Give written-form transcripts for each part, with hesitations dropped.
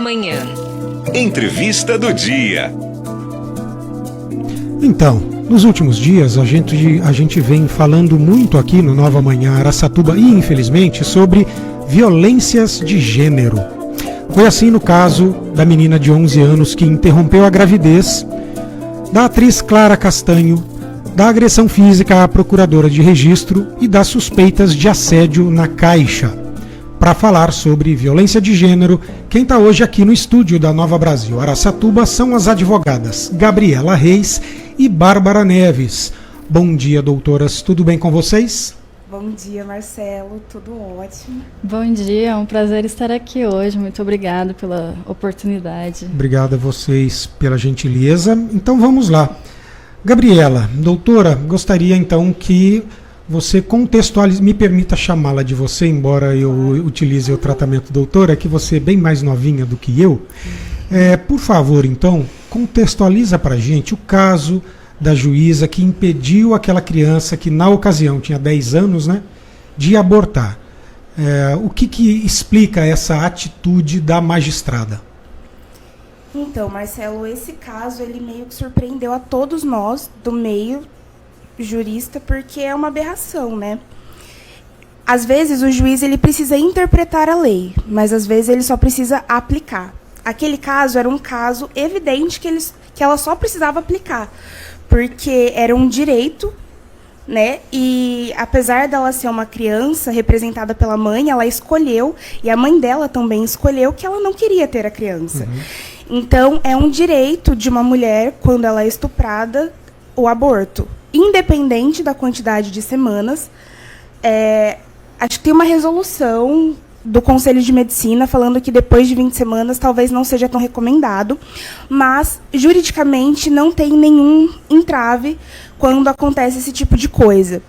Manhã. Entrevista do dia. Então, nos últimos dias a gente vem falando muito aqui no Nova Manhã Araçatuba e infelizmente sobre violências de gênero. Foi assim no caso da menina de 11 anos que interrompeu a gravidez, da atriz Clara Castanho, da agressão física à procuradora de registro e das suspeitas de assédio na Caixa. Para falar sobre violência de gênero, quem está hoje aqui no estúdio da Nova Brasil Araçatuba são as advogadas Gabriela Reis e Bárbara Neves. Bom dia, doutoras, tudo bem com vocês? Bom dia, Marcelo, tudo ótimo. Bom dia, é um prazer estar aqui hoje, muito obrigado pela oportunidade. Obrigado a vocês pela gentileza. Então vamos lá. Gabriela, doutora, gostaria então que você contextualize, me permita chamá-la de você, embora eu utilize o tratamento doutora, que você é bem mais novinha do que eu. Por favor, então, contextualiza para a gente o caso da juíza que impediu aquela criança que, na ocasião, tinha 10 anos, né, de abortar. O que explica essa atitude da magistrada? Então, Marcelo, esse caso ele meio que surpreendeu a todos nós do meio jurista, porque é uma aberração, né? Às vezes o juiz ele precisa interpretar a lei, mas às vezes ele só precisa aplicar. Aquele caso era um caso evidente que ela só precisava aplicar, porque era um direito, né? E apesar dela ser uma criança representada pela mãe, ela escolheu, e a mãe dela também escolheu, que ela não queria ter a criança. Então, é um direito de uma mulher, quando ela é estuprada, o aborto. Independente da quantidade de semanas, acho que tem uma resolução do Conselho de Medicina falando que depois de 20 semanas talvez não seja tão recomendado, mas juridicamente não tem nenhum entrave quando acontece esse tipo de coisa.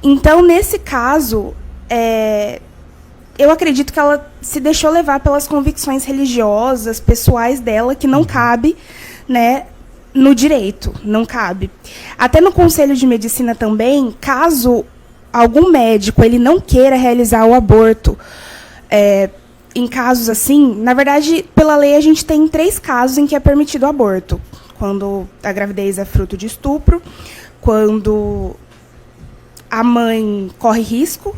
Então, nesse caso, eu acredito que ela se deixou levar pelas convicções religiosas, pessoais dela, que não cabe, né, no direito, não cabe. Até no Conselho de Medicina também, caso algum médico ele não queira realizar o aborto, em casos assim, na verdade, pela lei a gente tem 3 casos em que é permitido o aborto. Quando a gravidez é fruto de estupro, quando a mãe corre risco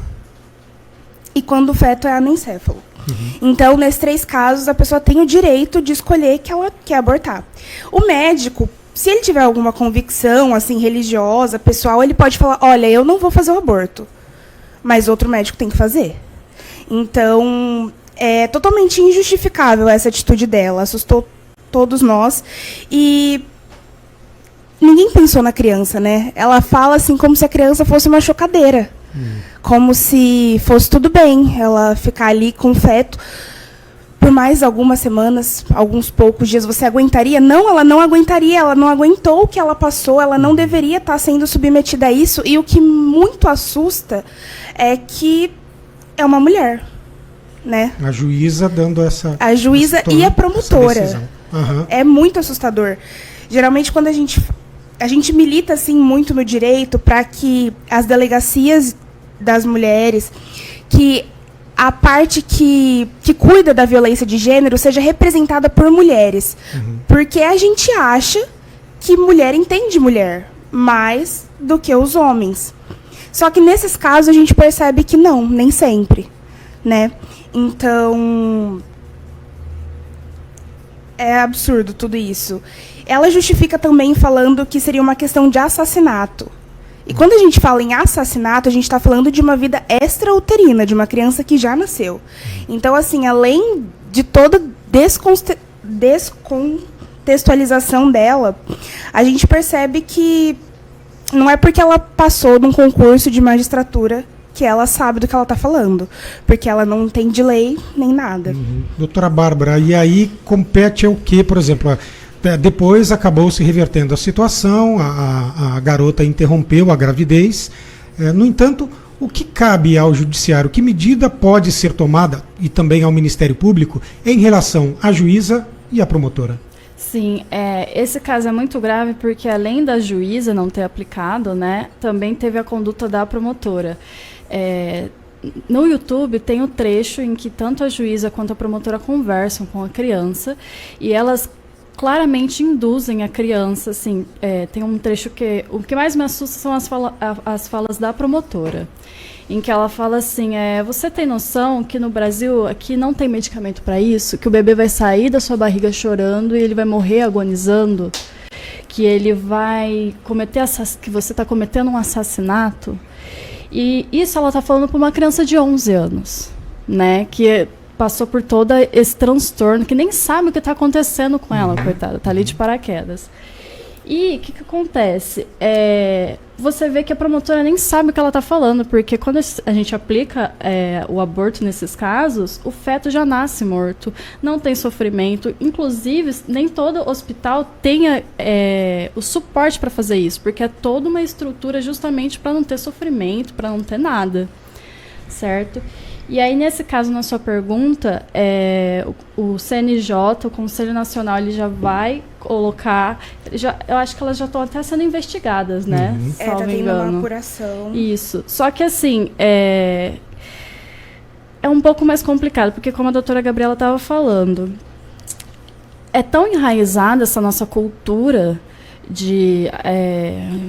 e quando o feto é anencefalo. Então, nesses 3 casos, a pessoa tem o direito de escolher que ela quer abortar. O médico, se ele tiver alguma convicção assim religiosa, pessoal, ele pode falar, olha, eu não vou fazer o aborto, mas outro médico tem que fazer. Então, é totalmente injustificável essa atitude dela, assustou todos nós. E ninguém pensou na criança, né? Ela fala assim como se a criança fosse uma chocadeira. Como se fosse tudo bem ela ficar ali com o feto por mais algumas semanas, alguns poucos dias. Você aguentaria? Não, ela não aguentaria. Ela não aguentou o que ela passou. Ela não deveria estar sendo submetida a isso. E o que muito assusta é que é uma mulher, né? A juíza dando essa... A juíza e a promotora. É muito assustador. Geralmente, quando a gente milita assim muito no direito para que as delegacias das mulheres, que a parte que cuida da violência de gênero seja representada por mulheres. Porque a gente acha que mulher entende mulher mais do que os homens. Só que nesses casos a gente percebe que não, nem sempre, né? Então, é absurdo tudo isso. Ela justifica também falando que seria uma questão de assassinato. E quando a gente fala em assassinato, a gente está falando de uma vida extrauterina, de uma criança que já nasceu. Então, assim, além de toda descontextualização dela, a gente percebe que não é porque ela passou num concurso de magistratura que ela sabe do que ela está falando, porque ela não entende lei nem nada. Doutora Bárbara, e aí compete ao que, por exemplo... Depois acabou se revertendo a situação, a garota interrompeu a gravidez. No entanto, o que cabe ao judiciário, que medida pode ser tomada, e também ao Ministério Público, em relação à juíza e à promotora? Sim, esse caso é muito grave porque além da juíza não ter aplicado, né, também teve a conduta da promotora. no YouTube tem um trecho em que tanto a juíza quanto a promotora conversam com a criança e elas claramente induzem a criança, assim, tem um trecho que... O que mais me assusta são as falas da promotora, em que ela fala assim, você tem noção que no Brasil aqui não tem medicamento para isso? Que o bebê vai sair da sua barriga chorando e ele vai morrer agonizando? Que ele vai cometer que você está cometendo um assassinato? E isso ela está falando para uma criança de 11 anos, né? Que passou por todo esse transtorno, que nem sabe o que está acontecendo com ela, coitada, está ali de paraquedas. E o que acontece? Você vê que a promotora nem sabe o que ela está falando, porque quando a gente aplica o aborto nesses casos, o feto já nasce morto, não tem sofrimento. Inclusive, nem todo hospital tem o suporte para fazer isso, porque é toda uma estrutura justamente para não ter sofrimento, para não ter nada, certo? E aí, nesse caso, na sua pergunta, o CNJ, o Conselho Nacional, ele já vai colocar... eu acho que elas já estão até sendo investigadas, né? Tá tendo uma apuração. Isso. Só que, assim, é um pouco mais complicado, porque como a doutora Gabriela estava falando, é tão enraizada essa nossa cultura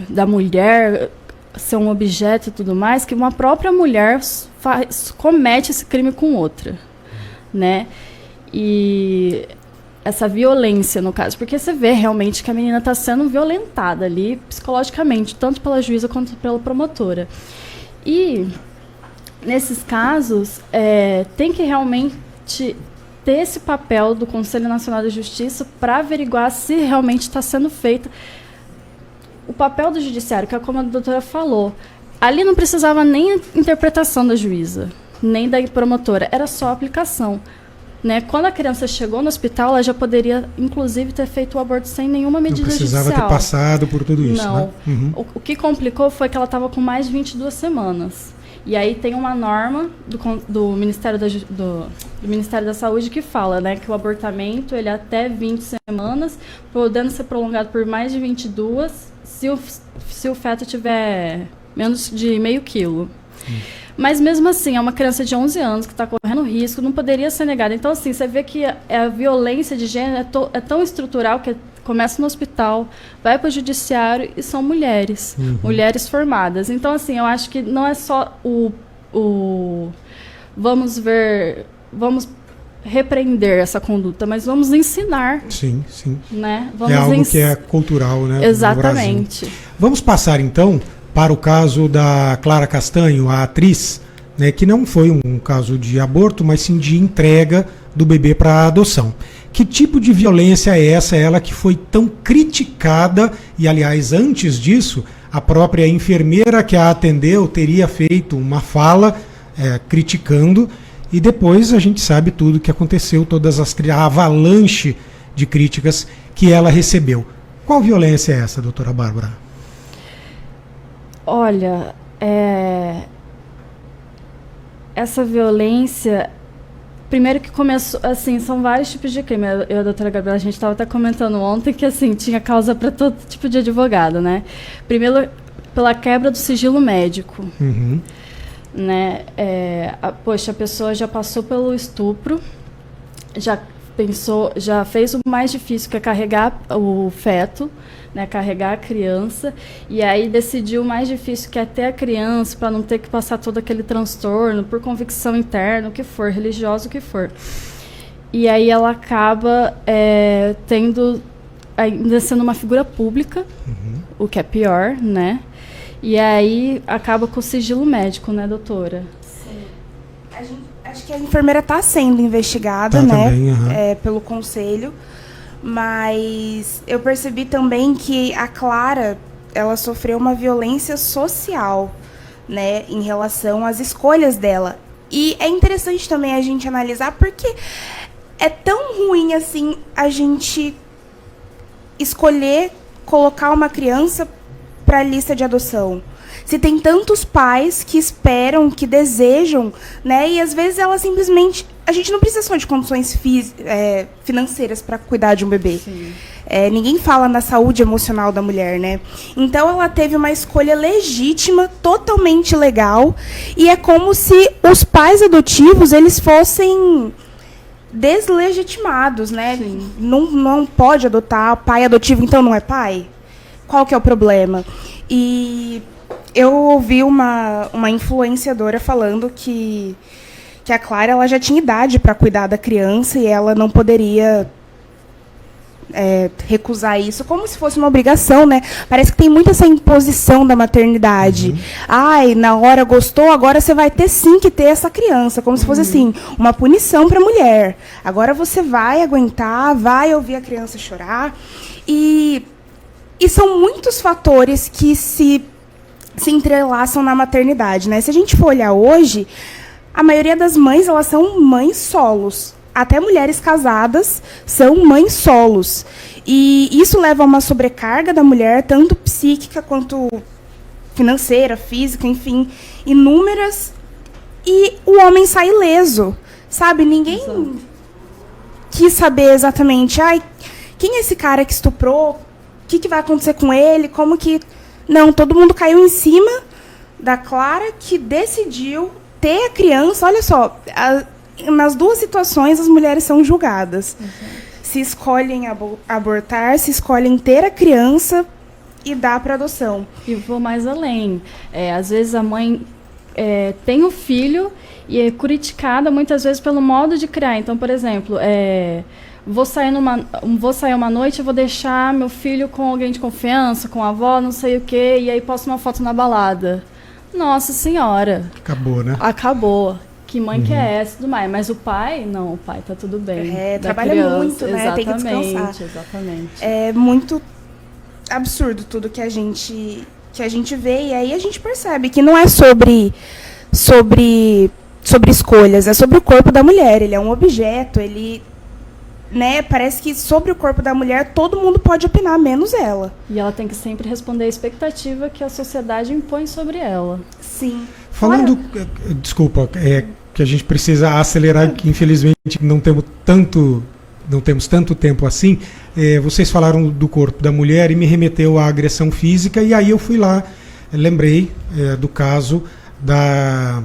da mulher ser um objeto e tudo mais, que uma própria mulher comete esse crime com outra, né? E essa violência, no caso, porque você vê realmente que a menina está sendo violentada ali psicologicamente, tanto pela juíza quanto pela promotora. E nesses casos, tem que realmente ter esse papel do Conselho Nacional de Justiça para averiguar se realmente está sendo feita. O papel do judiciário, que é como a doutora falou, ali não precisava nem a interpretação da juíza, nem da promotora, era só a aplicação. Né? Quando a criança chegou no hospital, ela já poderia, inclusive, ter feito o aborto sem nenhuma medida judicial. Não precisava ter passado por tudo isso, não. Né? Uhum. O que complicou foi que ela estava com mais de 22 semanas. E aí tem uma norma do Ministério da Saúde que fala, né, que o abortamento ele é até 20 semanas, podendo ser prolongado por mais de 22 se o feto tiver menos de meio quilo. Mas mesmo assim, é uma criança de 11 anos que está correndo risco, não poderia ser negada. Então, assim, você vê que a violência de gênero é tão estrutural que começa no hospital, vai para o judiciário e são mulheres, mulheres formadas. Então, assim, eu acho que não é só vamos repreender essa conduta, mas vamos ensinar. Sim, sim. Né? Vamos algo que é cultural, né? Exatamente. Vamos passar, então, para o caso da Clara Castanho, a atriz, né, que não foi um caso de aborto, mas sim de entrega do bebê para adoção. Que tipo de violência é essa, ela que foi tão criticada, e aliás, antes disso, a própria enfermeira que a atendeu teria feito uma fala criticando, e depois a gente sabe tudo o que aconteceu, a avalanche de críticas que ela recebeu. Qual violência é essa, doutora Bárbara? Olha, essa violência, primeiro que começou, assim, são vários tipos de crime. Eu e a doutora Gabriela, a gente estava até comentando ontem que, assim, tinha causa para todo tipo de advogado, né? Primeiro, pela quebra do sigilo médico. Né? A pessoa já passou pelo estupro, já fez o mais difícil, que é carregar o feto, né, carregar a criança, e aí decidiu o mais difícil, que é ter a criança, para não ter que passar todo aquele transtorno, por convicção interna, o que for, religiosa, o que for. E aí ela acaba ainda sendo uma figura pública, o que é pior, né? E aí acaba com o sigilo médico, né, doutora? Sim. Acho que a enfermeira está sendo investigada, né, também, pelo conselho, mas eu percebi também que a Clara, ela sofreu uma violência social, né, em relação às escolhas dela. E é interessante também a gente analisar porque é tão ruim assim a gente escolher colocar uma criança para a lista de adoção. Se tem tantos pais que esperam, que desejam, né? E às vezes ela simplesmente... A gente não precisa só de condições financeiras para cuidar de um bebê. Ninguém fala na saúde emocional da mulher, né? Então ela teve uma escolha legítima, totalmente legal, e é como se os pais adotivos eles fossem deslegitimados, né? Não pode adotar, pai adotivo então não é pai? Qual que é o problema? E eu ouvi uma influenciadora falando que a Clara ela já tinha idade para cuidar da criança e ela não poderia recusar isso, como se fosse uma obrigação, né? Parece que tem muito essa imposição da maternidade. Ai, na hora gostou, agora você vai ter sim que ter essa criança, como se fosse assim, uma punição para a mulher. Agora você vai aguentar, vai ouvir a criança chorar. E são muitos fatores que se entrelaçam na maternidade, né? Se a gente for olhar hoje, a maioria das mães, elas são mães solos. Até mulheres casadas são mães solos. E isso leva a uma sobrecarga da mulher, tanto psíquica quanto financeira, física, enfim, inúmeras. E o homem sai ileso, sabe? Ninguém quis saber exatamente, quem é esse cara que estuprou? O que vai acontecer com ele? Como que... Não, todo mundo caiu em cima da Clara, que decidiu ter a criança. Olha só, nas duas situações as mulheres são julgadas. Se escolhem abortar, se escolhem ter a criança e dar para adoção. E vou mais além. Às vezes a mãe tem o filho e é criticada muitas vezes pelo modo de criar. Então, por exemplo, vou sair uma noite, eu vou deixar meu filho com alguém de confiança, com a avó, não sei o quê, e aí posto uma foto na balada. Nossa Senhora. Acabou, né? Acabou. Que mãe que é essa e tudo mais. Mas o pai, não, o pai tá tudo bem. Trabalha criança, muito, né? Tem que descansar. Exatamente. É muito absurdo tudo que a gente vê. E aí a gente percebe que não é sobre escolhas, é sobre o corpo da mulher. Ele é um objeto, ele... Né, parece que sobre o corpo da mulher todo mundo pode opinar, menos ela. E ela tem que sempre responder a expectativa que a sociedade impõe sobre ela. Sim. Falando, desculpa, que a gente precisa acelerar, que infelizmente não temos tanto tempo assim. Vocês falaram do corpo da mulher e me remeteu à agressão física, e aí eu fui lá, lembrei do caso da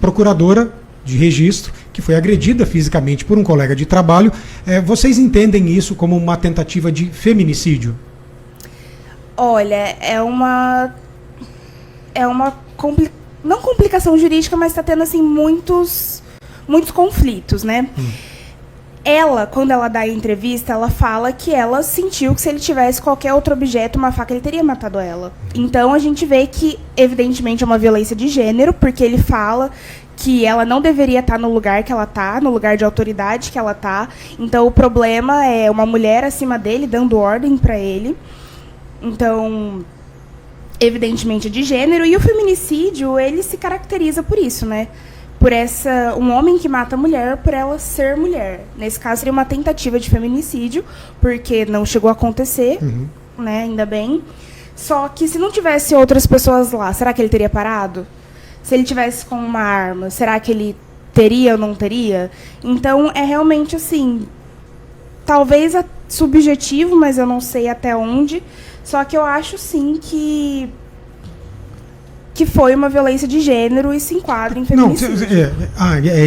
procuradora de registro, que foi agredida fisicamente por um colega de trabalho. Vocês entendem isso como uma tentativa de feminicídio? Olha, não complicação jurídica, mas está tendo assim muitos conflitos, né? Ela, quando ela dá a entrevista, ela fala que ela sentiu que se ele tivesse qualquer outro objeto, uma faca, ele teria matado ela. Então a gente vê que evidentemente é uma violência de gênero, porque ele fala que ela não deveria estar no lugar que ela está, no lugar de autoridade que ela está. Então, o problema é uma mulher acima dele, dando ordem para ele. Então, evidentemente, é de gênero. E o feminicídio, ele se caracteriza por isso, né? Por um homem que mata a mulher por ela ser mulher. Nesse caso, seria uma tentativa de feminicídio, porque não chegou a acontecer, né? Ainda bem. Só que se não tivesse outras pessoas lá, será que ele teria parado? Se ele tivesse com uma arma, será que ele teria ou não teria? Então, é realmente assim, talvez subjetivo, mas eu não sei até onde. Só que eu acho, sim, que foi uma violência de gênero e se enquadra em feminicídio.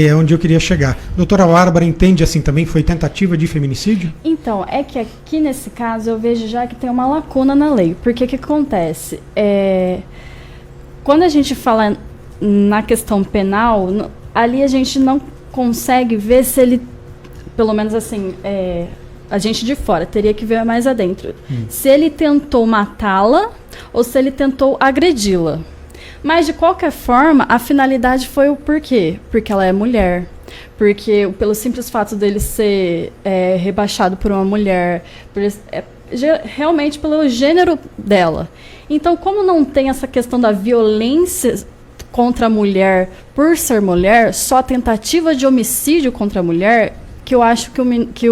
É onde eu queria chegar. Doutora Bárbara, entende assim também? Foi tentativa de feminicídio? Então, é que aqui nesse caso eu vejo já que tem uma lacuna na lei. Porque o que acontece? Quando a gente fala na questão penal, ali a gente não consegue ver se ele, pelo menos assim, a gente de fora teria que ver mais adentro, se ele tentou matá-la ou se ele tentou agredi-la. Mas, de qualquer forma, a finalidade foi o porquê. Porque ela é mulher. Porque, pelo simples fato dele ser rebaixado por uma mulher, realmente pelo gênero dela. Então, como não tem essa questão da violência contra a mulher por ser mulher, só a tentativa de homicídio contra a mulher, que eu acho que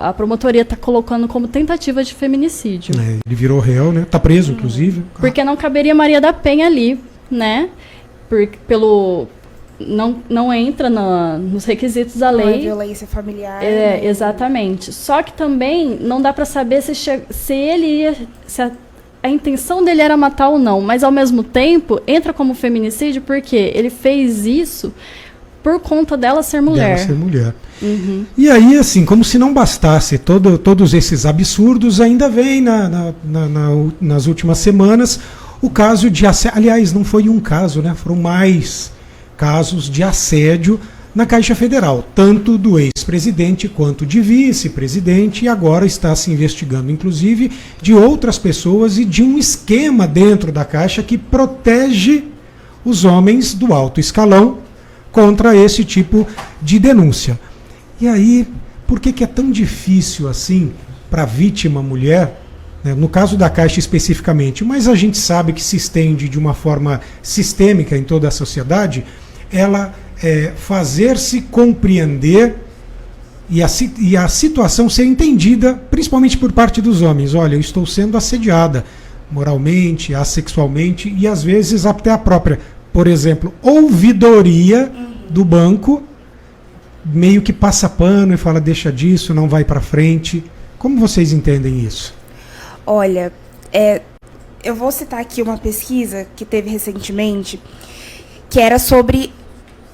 a promotoria está colocando como tentativa de feminicídio. Ele virou réu, né? Tá preso, inclusive. Porque não caberia Maria da Penha ali, né? Não entra nos requisitos da lei. Não é violência familiar. Exatamente. Só que também não dá para saber se a intenção dele era matar ou não, mas ao mesmo tempo entra como feminicídio porque ele fez isso por conta dela ser mulher. Dela ser mulher. Uhum. E aí, assim, como se não bastasse todos esses absurdos, ainda vem nas últimas semanas o caso de assédio. Aliás, não foi um caso, né? Foram mais casos de assédio na Caixa Federal, tanto do ex-presidente quanto de vice-presidente, e agora está se investigando, inclusive, de outras pessoas e de um esquema dentro da Caixa que protege os homens do alto escalão contra esse tipo de denúncia. E aí, por que é tão difícil assim para a vítima mulher, né, no caso da Caixa especificamente, mas a gente sabe que se estende de uma forma sistêmica em toda a sociedade, ela fazer-se compreender e a situação ser entendida, principalmente por parte dos homens. Olha, eu estou sendo assediada moralmente, assexualmente e às vezes até a própria, por exemplo, ouvidoria do banco meio que passa pano e fala deixa disso, não vai para frente. Como vocês entendem isso? Olha, eu vou citar aqui uma pesquisa que teve recentemente, que era sobre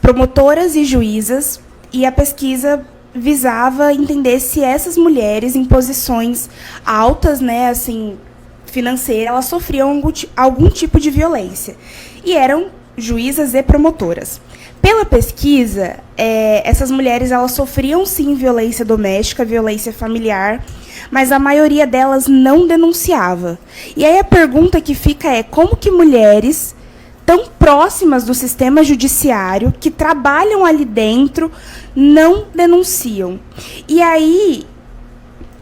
promotoras e juízas, e a pesquisa visava entender se essas mulheres em posições altas, né, assim, financeira, elas sofriam algum tipo de violência. E eram juízas e promotoras. Pela pesquisa, essas mulheres elas sofriam sim violência doméstica, violência familiar, mas a maioria delas não denunciava. E aí a pergunta que fica é como que mulheres tão próximas do sistema judiciário, que trabalham ali dentro, não denunciam? E aí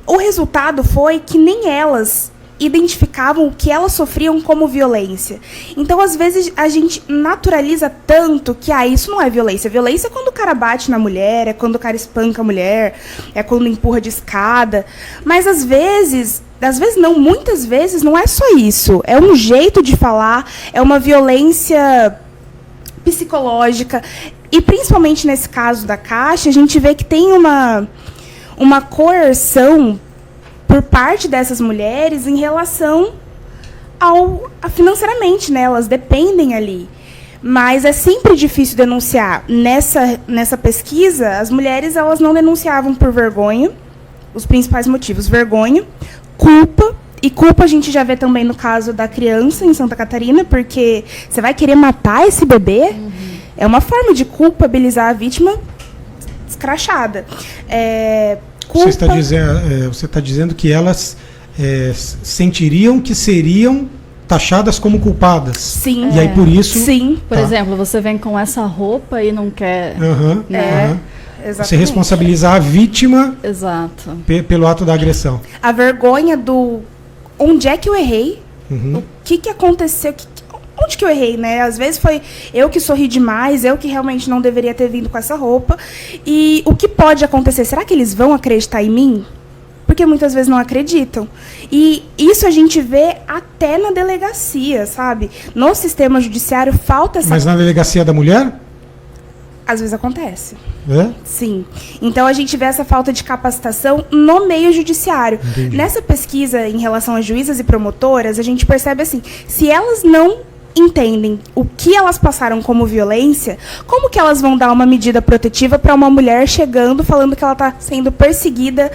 o resultado foi que nem elas identificavam o que elas sofriam como violência. Então, às vezes, a gente naturaliza tanto que isso não é violência. Violência é quando o cara bate na mulher, é quando o cara espanca a mulher, é quando empurra de escada. Mas, às vezes não, muitas vezes, não é só isso. É um jeito de falar, é uma violência psicológica. E, principalmente nesse caso da Caixa, a gente vê que tem uma coerção por parte dessas mulheres em relação a financeiramente, né? Elas dependem ali. Mas é sempre difícil denunciar. Nessa pesquisa, as mulheres elas não denunciavam por vergonha. Os principais motivos: vergonha, culpa. E culpa a gente já vê também no caso da criança em Santa Catarina, porque você vai querer matar esse bebê? Uhum. É uma forma de culpabilizar a vítima escrachada. Você está dizendo que elas sentiriam que seriam taxadas como culpadas. Sim. E aí por isso... Sim. Por exemplo, você vem com essa roupa e não quer... Você responsabilizar a vítima. Exato. Pelo ato da agressão. A vergonha do... Onde é que eu errei? Uhum. O que aconteceu? Onde que eu errei, né? Às vezes foi eu que sorri demais, eu que realmente não deveria ter vindo com essa roupa. E o que pode acontecer? Será que eles vão acreditar em mim? Porque muitas vezes não acreditam. E isso a gente vê até na delegacia, sabe? No sistema judiciário falta essa... Mas na delegacia da mulher? Às vezes acontece. É? Sim. Então a gente vê essa falta de capacitação no meio judiciário. Entendi. Nessa pesquisa em relação a juízas e promotoras, a gente percebe assim, se elas não entendem o que elas passaram como violência, como que elas vão dar uma medida protetiva para uma mulher chegando falando que ela está sendo perseguida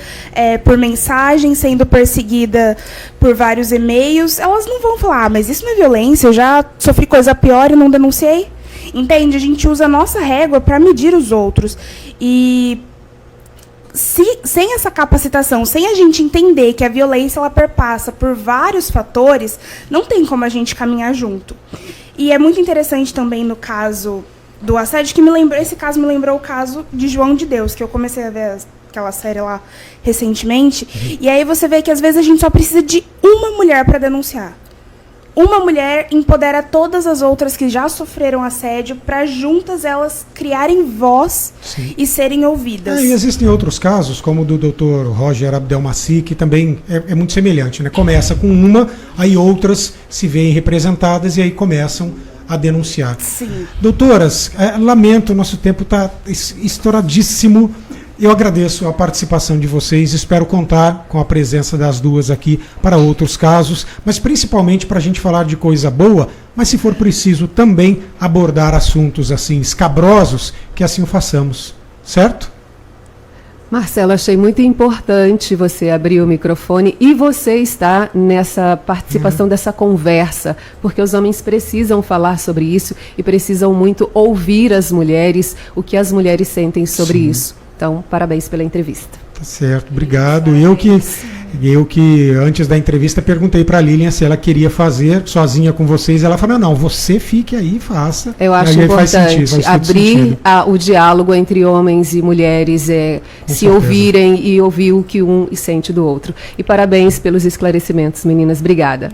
por mensagem, sendo perseguida por vários e-mails? Elas não vão falar, mas isso não é violência, eu já sofri coisa pior e não denunciei. Entende? A gente usa a nossa régua para medir os outros. E sem essa capacitação, sem a gente entender que a violência ela perpassa por vários fatores, não tem como a gente caminhar junto. E é muito interessante também no caso do assédio, esse caso me lembrou o caso de João de Deus, que eu comecei a ver aquela série lá recentemente. E aí você vê que às vezes a gente só precisa de uma mulher para denunciar. uma mulher empodera todas as outras que já sofreram assédio para juntas elas criarem voz e serem ouvidas. E existem outros casos, como o do Dr. Roger Abdelmaci, que também é muito semelhante, né? Começa com uma, aí outras se veem representadas e aí começam a denunciar. Sim. Doutoras, lamento, nosso tempo está estouradíssimo. Eu agradeço a participação de vocês, espero contar com a presença das duas aqui para outros casos, mas principalmente para a gente falar de coisa boa, mas se for preciso também abordar assuntos assim escabrosos, que assim o façamos, certo? Marcelo, achei muito importante você abrir o microfone e você estar nessa participação dessa conversa, porque os homens precisam falar sobre isso e precisam muito ouvir as mulheres, o que as mulheres sentem sobre isso. Então, parabéns pela entrevista. Tá certo, obrigado. Eu que antes da entrevista perguntei para a Lilian se ela queria fazer sozinha com vocês. Ela falou, não, você fique aí e faça. Eu acho importante abrir o diálogo entre homens e mulheres, se ouvirem e ouvir o que um sente do outro. E parabéns pelos esclarecimentos, meninas. Obrigada.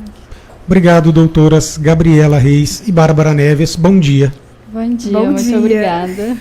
Obrigado, doutoras Gabriela Reis e Bárbara Neves. Bom dia. Bom dia, muito obrigada.